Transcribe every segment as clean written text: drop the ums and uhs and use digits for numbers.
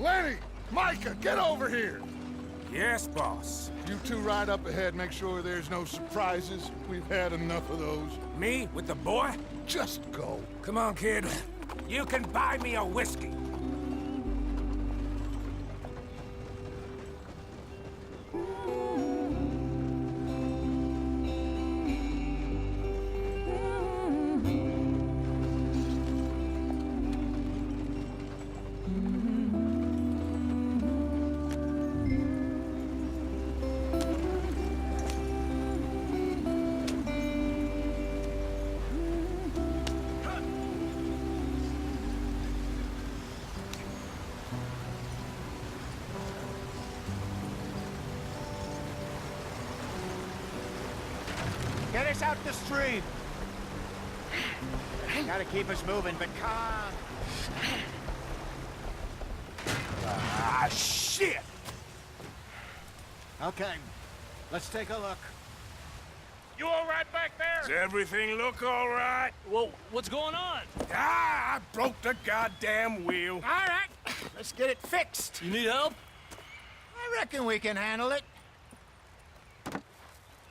Lenny! Micah, get over here! Yes, boss. You two ride up ahead, make sure there's no surprises. We've had enough of those. Me with the boy? Just go. Come on, kid. You can buy me a whiskey. Get us out the stream. Gotta keep us moving, but calm. Ah, shit! Okay, let's take a look. You all right back there? Does everything look all right? Well, what's going on? Ah, I broke the goddamn wheel. All right, let's get it fixed. You need help? I reckon we can handle it.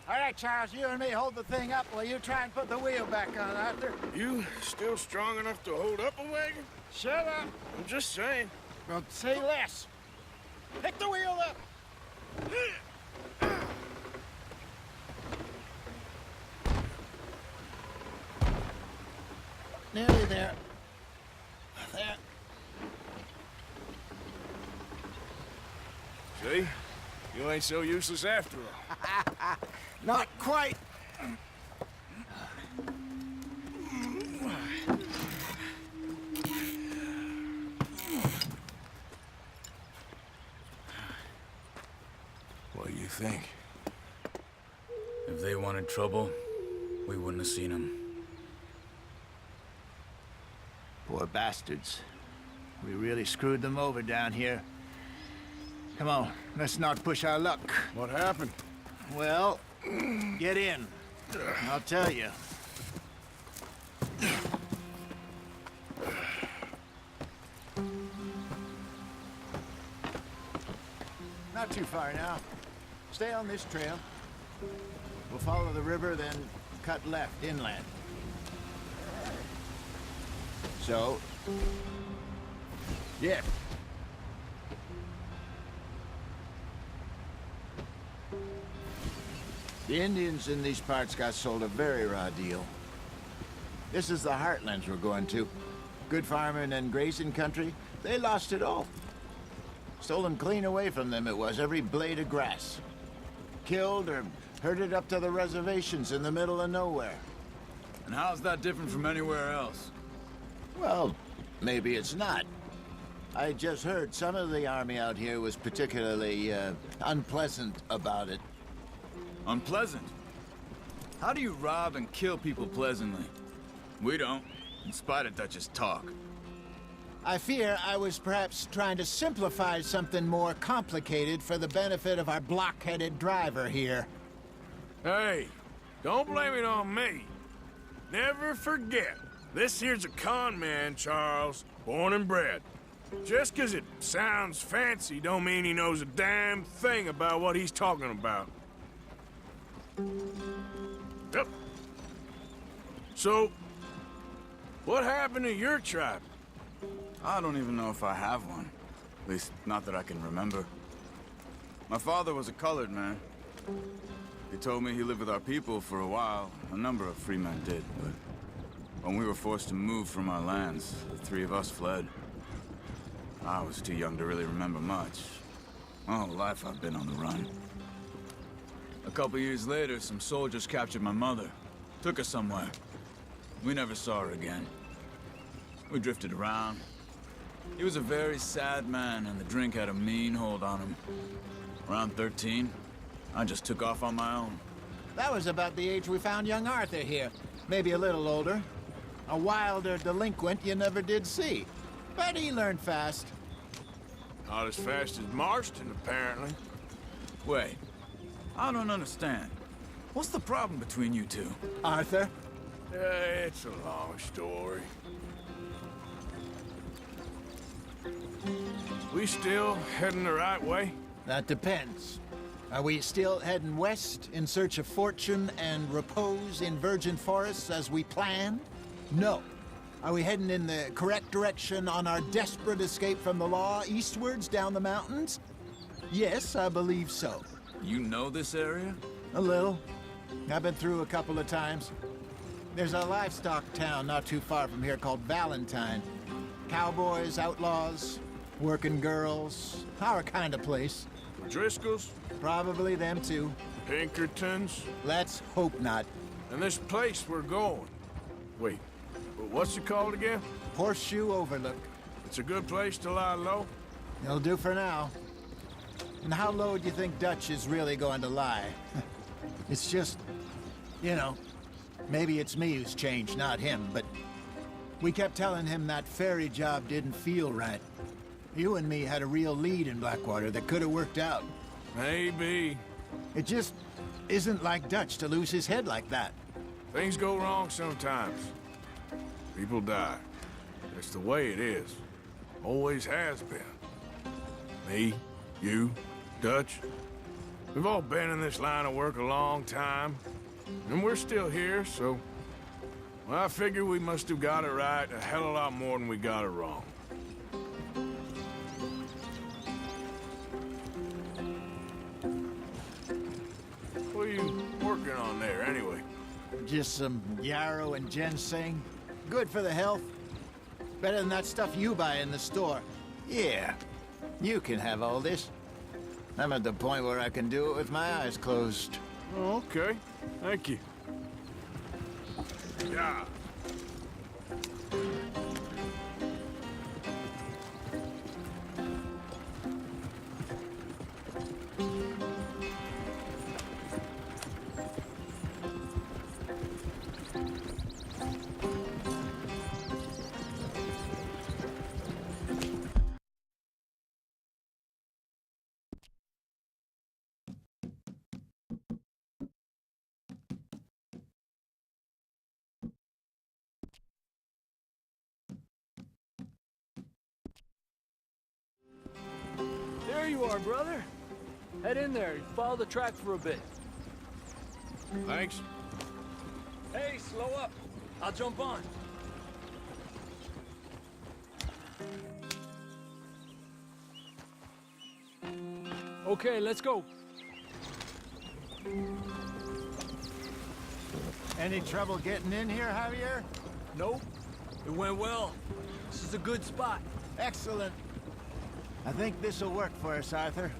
All right, Charles, you and me hold the thing up while you try and put the wheel back on, Arthur. You still strong enough to hold up a wagon? Shut up. I'm just saying. Well, say less. Pick the wheel up. Nearly there. There. See? You ain't so useless after all. Not quite. What do you think? If they wanted trouble, we wouldn't have seen them. Poor bastards. We really screwed them over down here. Come on, let's not push our luck. What happened? Well, get in. I'll tell you. Not too far now. Stay on this trail. We'll follow the river, then cut left inland. So, yeah. The Indians in these parts got sold a very raw deal. This is the heartlands we're going to. Good farming and grazing country, they lost it all. Stolen clean away from them it was, every blade of grass. Killed or herded up to the reservations in the middle of nowhere. And how's that different from anywhere else? Well, maybe it's not. I just heard some of the army out here was particularly, unpleasant about it. Unpleasant? How do you rob and kill people pleasantly? We don't, in spite of Dutch's talk. I fear I was perhaps trying to simplify something more complicated for the benefit of our block-headed driver here. Hey, don't blame it on me. Never forget, this here's a con man, Charles, born and bred. Just 'cause it sounds fancy don't mean he knows a damn thing about what he's talking about. Yep. So, what happened to your tribe? I don't even know if I have one. At least, not that I can remember. My father was a colored man. He told me he lived with our people for a while. A number of free men did, but when we were forced to move from our lands, the three of us fled. I was too young to really remember much. My whole life I've been on the run. A couple years later, some soldiers captured my mother. Took her somewhere. We never saw her again. We drifted around. He was a very sad man, and the drink had a mean hold on him. Around 13, I just took off on my own. That was about the age we found young Arthur here. Maybe a little older. A wilder delinquent you never did see. But he learned fast. Not as fast as Marston, apparently. Wait, I don't understand. What's the problem between you two? Arthur? It's a long story. We still heading the right way? That depends. Are we still heading west in search of fortune and repose in virgin forests as we planned? No. Are we heading in the correct direction on our desperate escape from the law eastwards down the mountains? Yes, I believe so. You know this area? A little. I've been through a couple of times. There's a livestock town not too far from here called Valentine. Cowboys, outlaws, working girls, our kind of place. Driscoll's? Probably them too. Pinkertons? Let's hope not. And this place we're going. Wait, what's it called again? Horseshoe Overlook. It's a good place to lie low? It'll do for now. And how low do you think Dutch is really going to lie? It's just, you know, maybe it's me who's changed, not him, but we kept telling him that ferry job didn't feel right. You and me had a real lead in Blackwater that could have worked out. Maybe. It just isn't like Dutch to lose his head like that. Things go wrong sometimes. People die. It's the way it is. Always has been. Me, you, Dutch. We've all been in this line of work a long time. And we're still here, so... Well, I figure we must have got it right a hell of a lot more than we got it wrong. What are you working on there, anyway? Just some yarrow and ginseng. Good for the health. Better than that stuff you buy in the store. Yeah, you can have all this. I'm at the point where I can do it with my eyes closed. Oh, okay. Thank you. Yeah. There you are, brother. Head in there. Follow the track for a bit. Thanks. Hey, slow up. I'll jump on. Okay, let's go. Any trouble getting in here, Javier? Nope. It went well. This is a good spot. Excellent. I think this'll work for us, Arthur.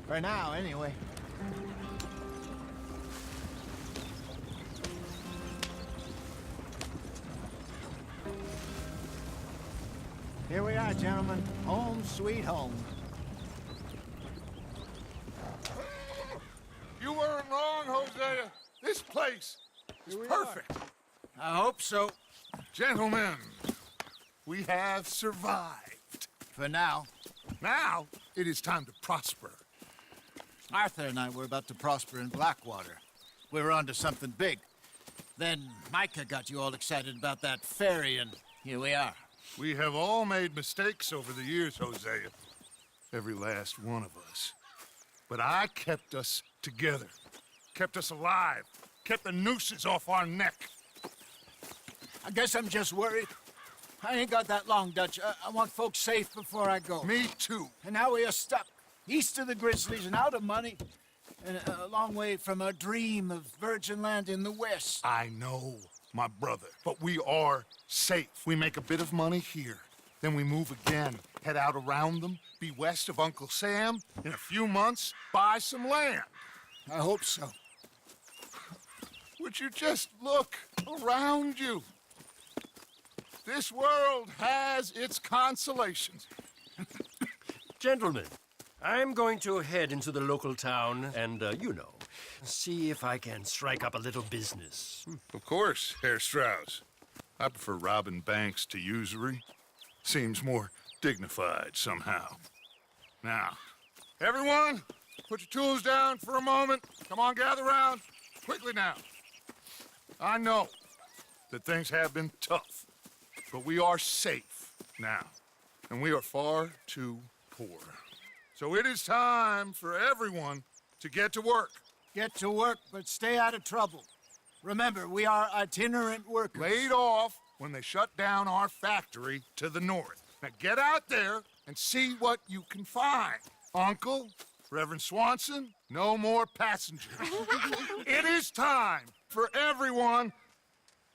For now, anyway. Here we are, gentlemen. Home sweet home. You weren't wrong, Hosea. This place is perfect. I hope so. Gentlemen, we have survived. For now. Now, it is time to prosper. Arthur and I were about to prosper in Blackwater. We were onto something big. Then Micah got you all excited about that ferry, and here we are. We have all made mistakes over the years, Hosea. Every last one of us. But I kept us together. Kept us alive. Kept the nooses off our neck. I guess I'm just worried. I ain't got that long, Dutch. I want folks safe before I go. Me too. And now we are stuck, east of the Grizzlies and out of money, and a long way from our dream of virgin land in the west. I know, my brother, but we are safe. We make a bit of money here. Then we move again, head out around them, be west of Uncle Sam. In a few months, buy some land. I hope so. Would you just look around you? This world has its consolations. Gentlemen, I'm going to head into the local town and, you know, see if I can strike up a little business. Of course, Herr Strauss. I prefer robbing banks to usury. Seems more dignified somehow. Now, everyone, put your tools down for a moment. Come on, gather round. Quickly now. I know that things have been tough, but we are safe now. And we are far too poor. So it is time for everyone to get to work. Get to work, but stay out of trouble. Remember, we are itinerant workers. Laid off when they shut down our factory to the north. Now get out there and see what you can find. Uncle, Reverend Swanson, no more passengers. It is time for everyone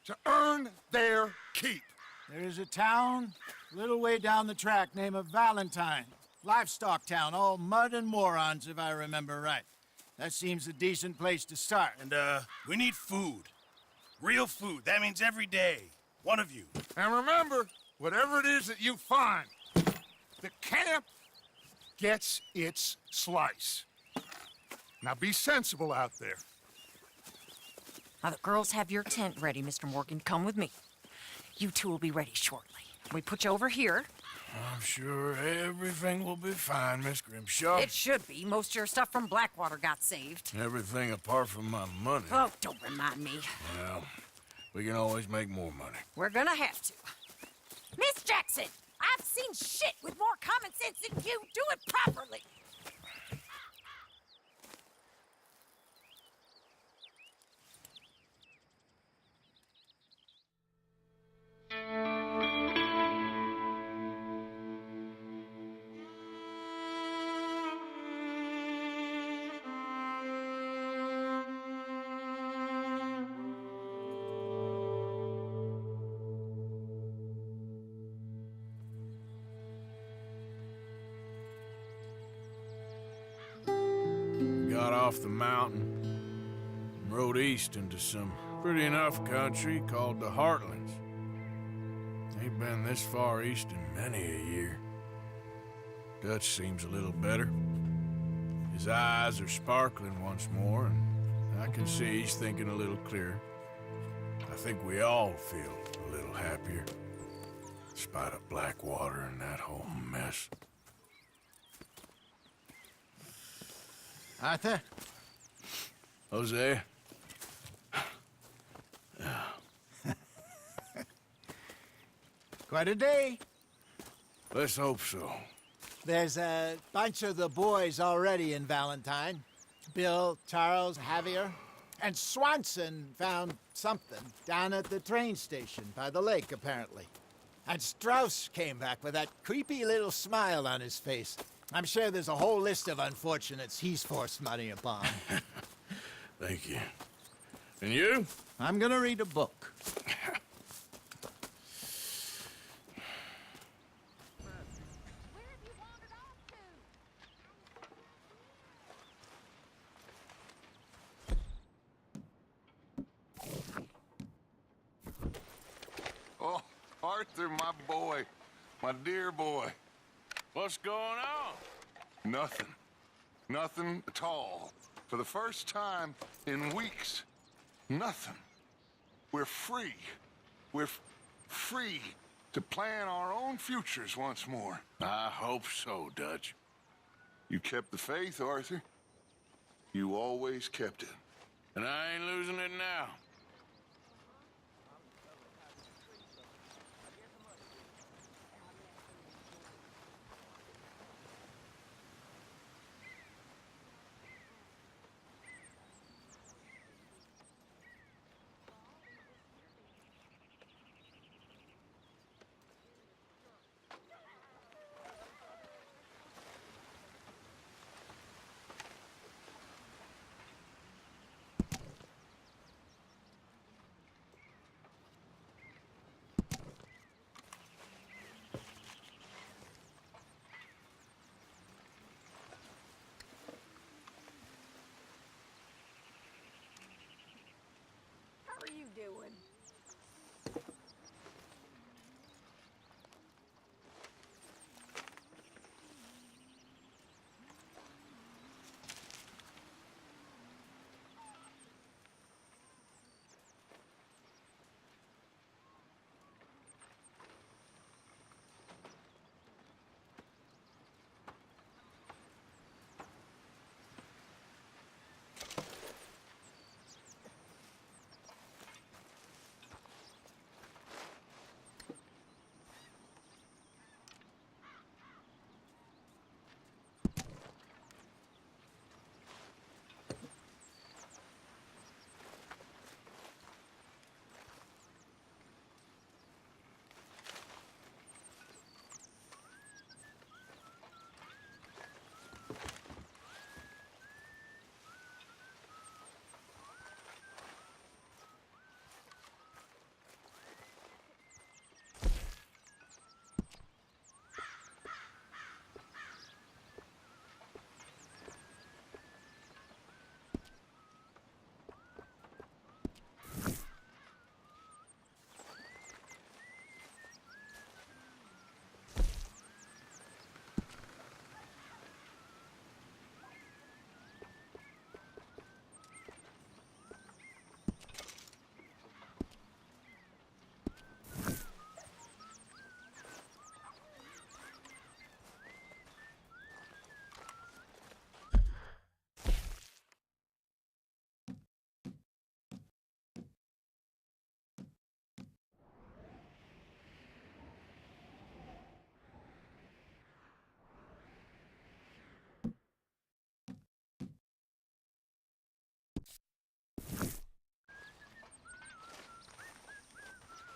to earn their keep. There is a town a little way down the track named Valentine. Livestock town, all mud and morons, if I remember right. That seems a decent place to start. And, we need food. Real food. That means every day. One of you. And remember, whatever it is that you find, the camp gets its slice. Now be sensible out there. Now, the girls have your tent ready, Mr. Morgan. Come with me. You two will be ready shortly. We put you over here. I'm sure everything will be fine, Miss Grimshaw. It should be. Most of your stuff from Blackwater got saved. Everything apart from my money. Oh, don't remind me. Well, we can always make more money. We're gonna have to. Miss Jackson, I've seen shit with more common sense than you. Do it properly. Got off the mountain and rode east into some pretty enough country called the Heartlands. Ain't been this far east in many a year. Dutch seems a little better. His eyes are sparkling once more, and I can see he's thinking a little clearer. I think we all feel a little happier, in spite of Blackwater and that whole mess. Arthur? Jose? Quite a day. Let's hope so. There's a bunch of the boys already in Valentine. Bill, Charles, Javier. And Swanson found something down at the train station by the lake, apparently. And Strauss came back with that creepy little smile on his face. I'm sure there's a whole list of unfortunates he's forced money upon. Thank you. And you? I'm gonna read a book. Oh, Arthur, my boy. My dear boy. What's going on? Nothing. Nothing at all. For the first time in weeks. Nothing. We're free. We're free to plan our own futures once more. I hope so, Dutch. You kept the faith, Arthur. You always kept it. And I ain't losing it now.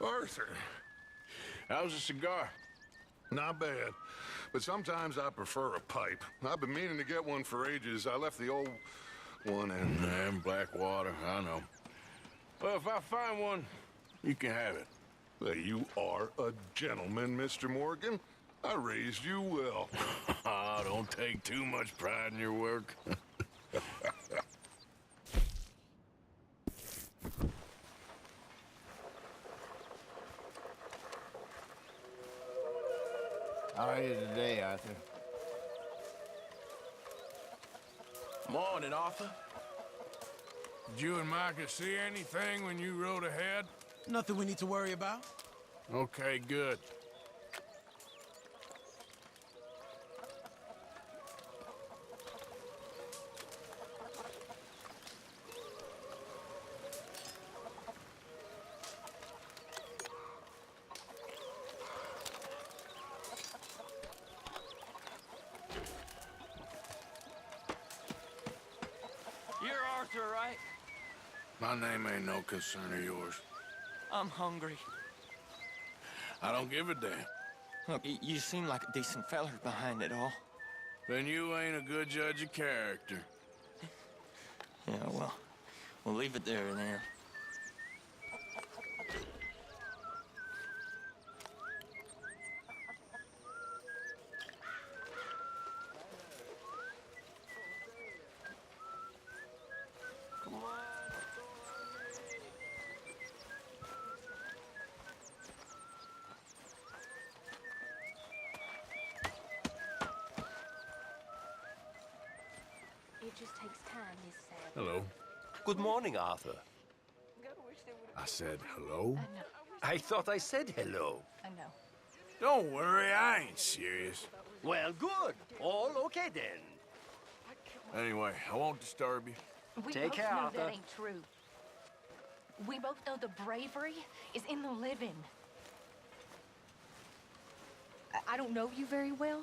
Arthur, how's a cigar? Not bad. But sometimes I prefer a pipe. I've been meaning to get one for ages. I left the old one in... And Blackwater, I know. Well, if I find one, you can have it. Well, you are a gentleman, Mr. Morgan. I raised you well. Don't take too much pride in your work. How are you today, Arthur? Morning, Arthur. Did you and Micah see anything when you rode ahead? Nothing we need to worry about. Okay, good. You're Arthur, right? My name ain't no concern of yours. I'm hungry. I don't give a damn. Look, you seem like a decent feller behind it all. Then you ain't a good judge of character. Yeah, well, we'll leave it there then. It just takes time, Miss Sad. Hello. Good morning, Arthur. I said hello? I thought I said hello. I know. Don't worry, I ain't serious. Well, good. All okay then. Anyway, I won't disturb you. We Take both care, know Arthur. that ain't true. We both know the bravery is in the living. I don't know you very well,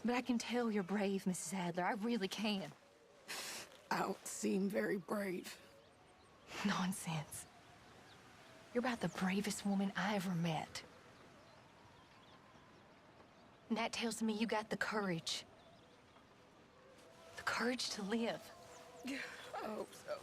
but I can tell you're brave, Mrs. Adler. I really can. I don't seem very brave. Nonsense. You're about the bravest woman I ever met. And that tells me you got the courage. The courage to live. I hope so.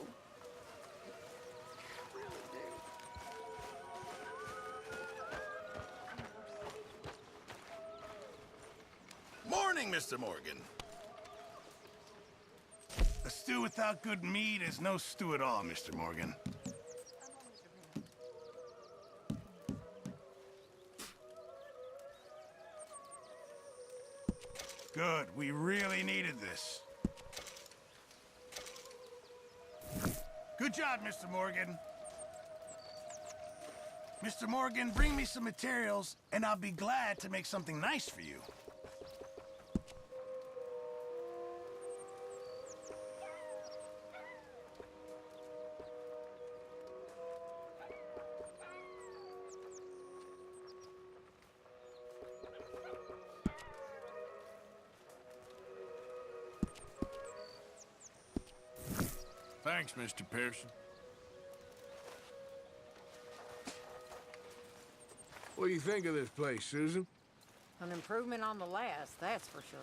Morning, Mr. Morgan. A stew without good meat is no stew at all, Mr. Morgan. Good. We really needed this. Good job, Mr. Morgan. Mr. Morgan, bring me some materials, and I'll be glad to make something nice for you. Thanks, Mr. Pearson. What do you think of this place, Susan? An improvement on the last, that's for sure.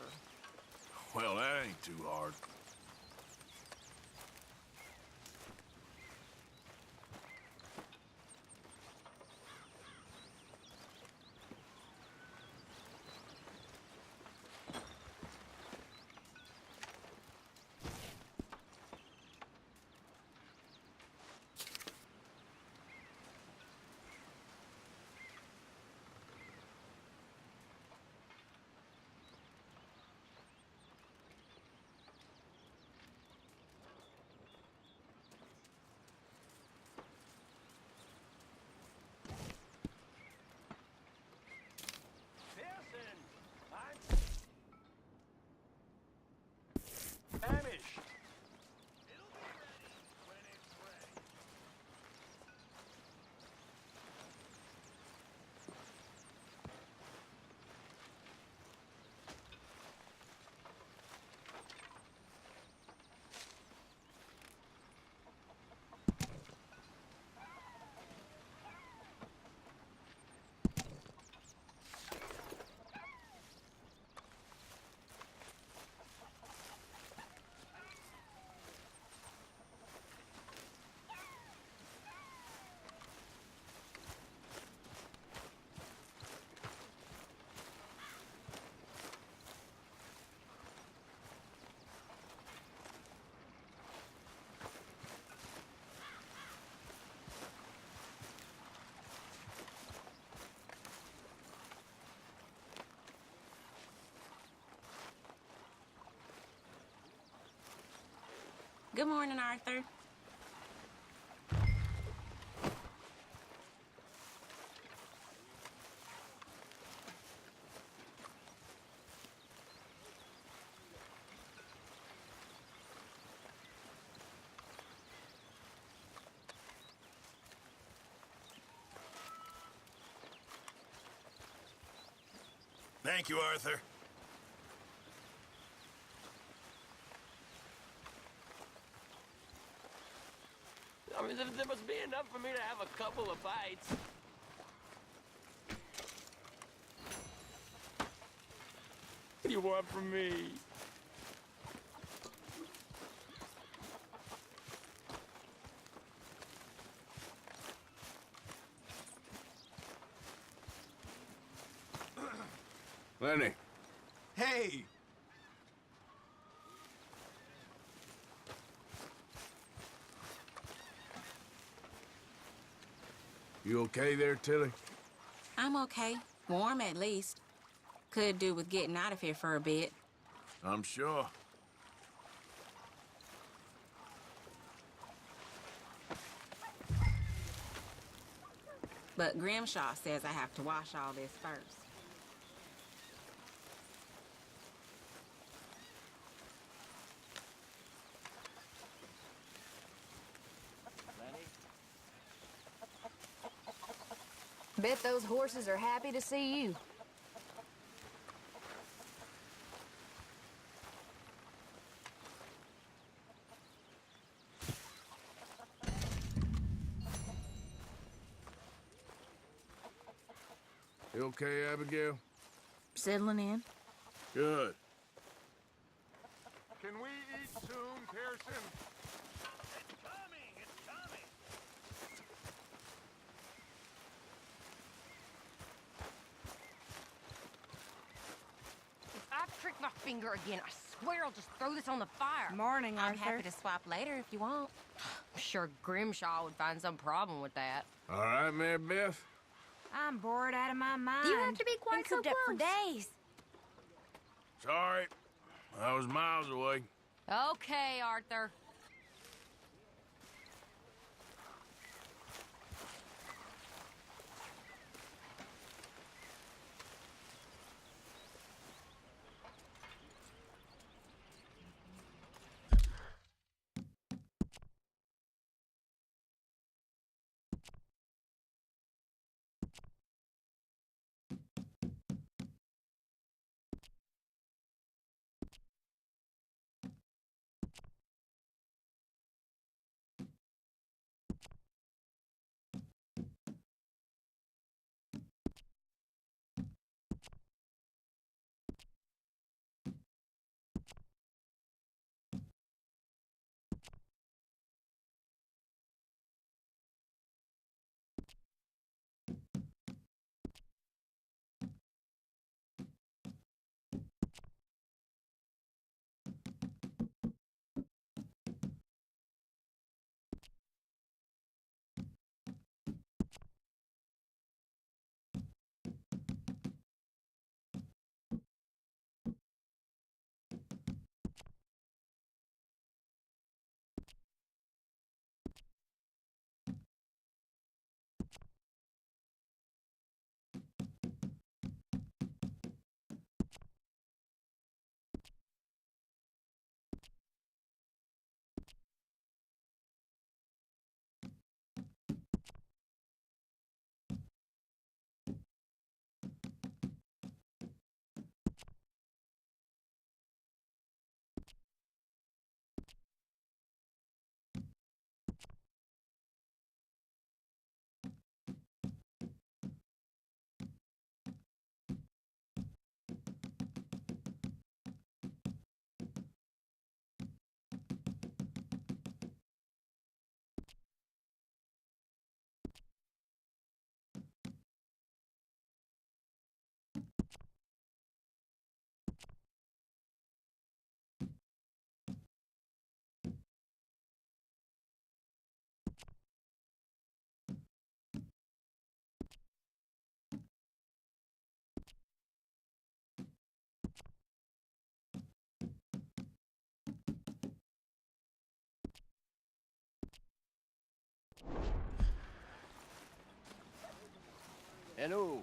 Well, that ain't too hard. Good morning, Arthur. Thank you, Arthur. I mean, there must be enough for me to have a couple of bites. What do you want from me? Lenny. Hey! You okay there, Tilly? I'm okay. Warm, at least. Could do with getting out of here for a bit. I'm sure. But Grimshaw says I have to wash all this first. Bet those horses are happy to see you. You okay, Abigail? Settling in. Good. Can we eat soon, Pearson? If I prick my finger again, I swear I'll just throw this on the fire. Morning, I'm happy to swap later if you want. I'm sure Grimshaw would find some problem with that. All right, Mary Beth? I'm bored out of my mind. You have to be quite so Been cooped up for close. days. Sorry. I was miles away. Okay, Arthur. Hello.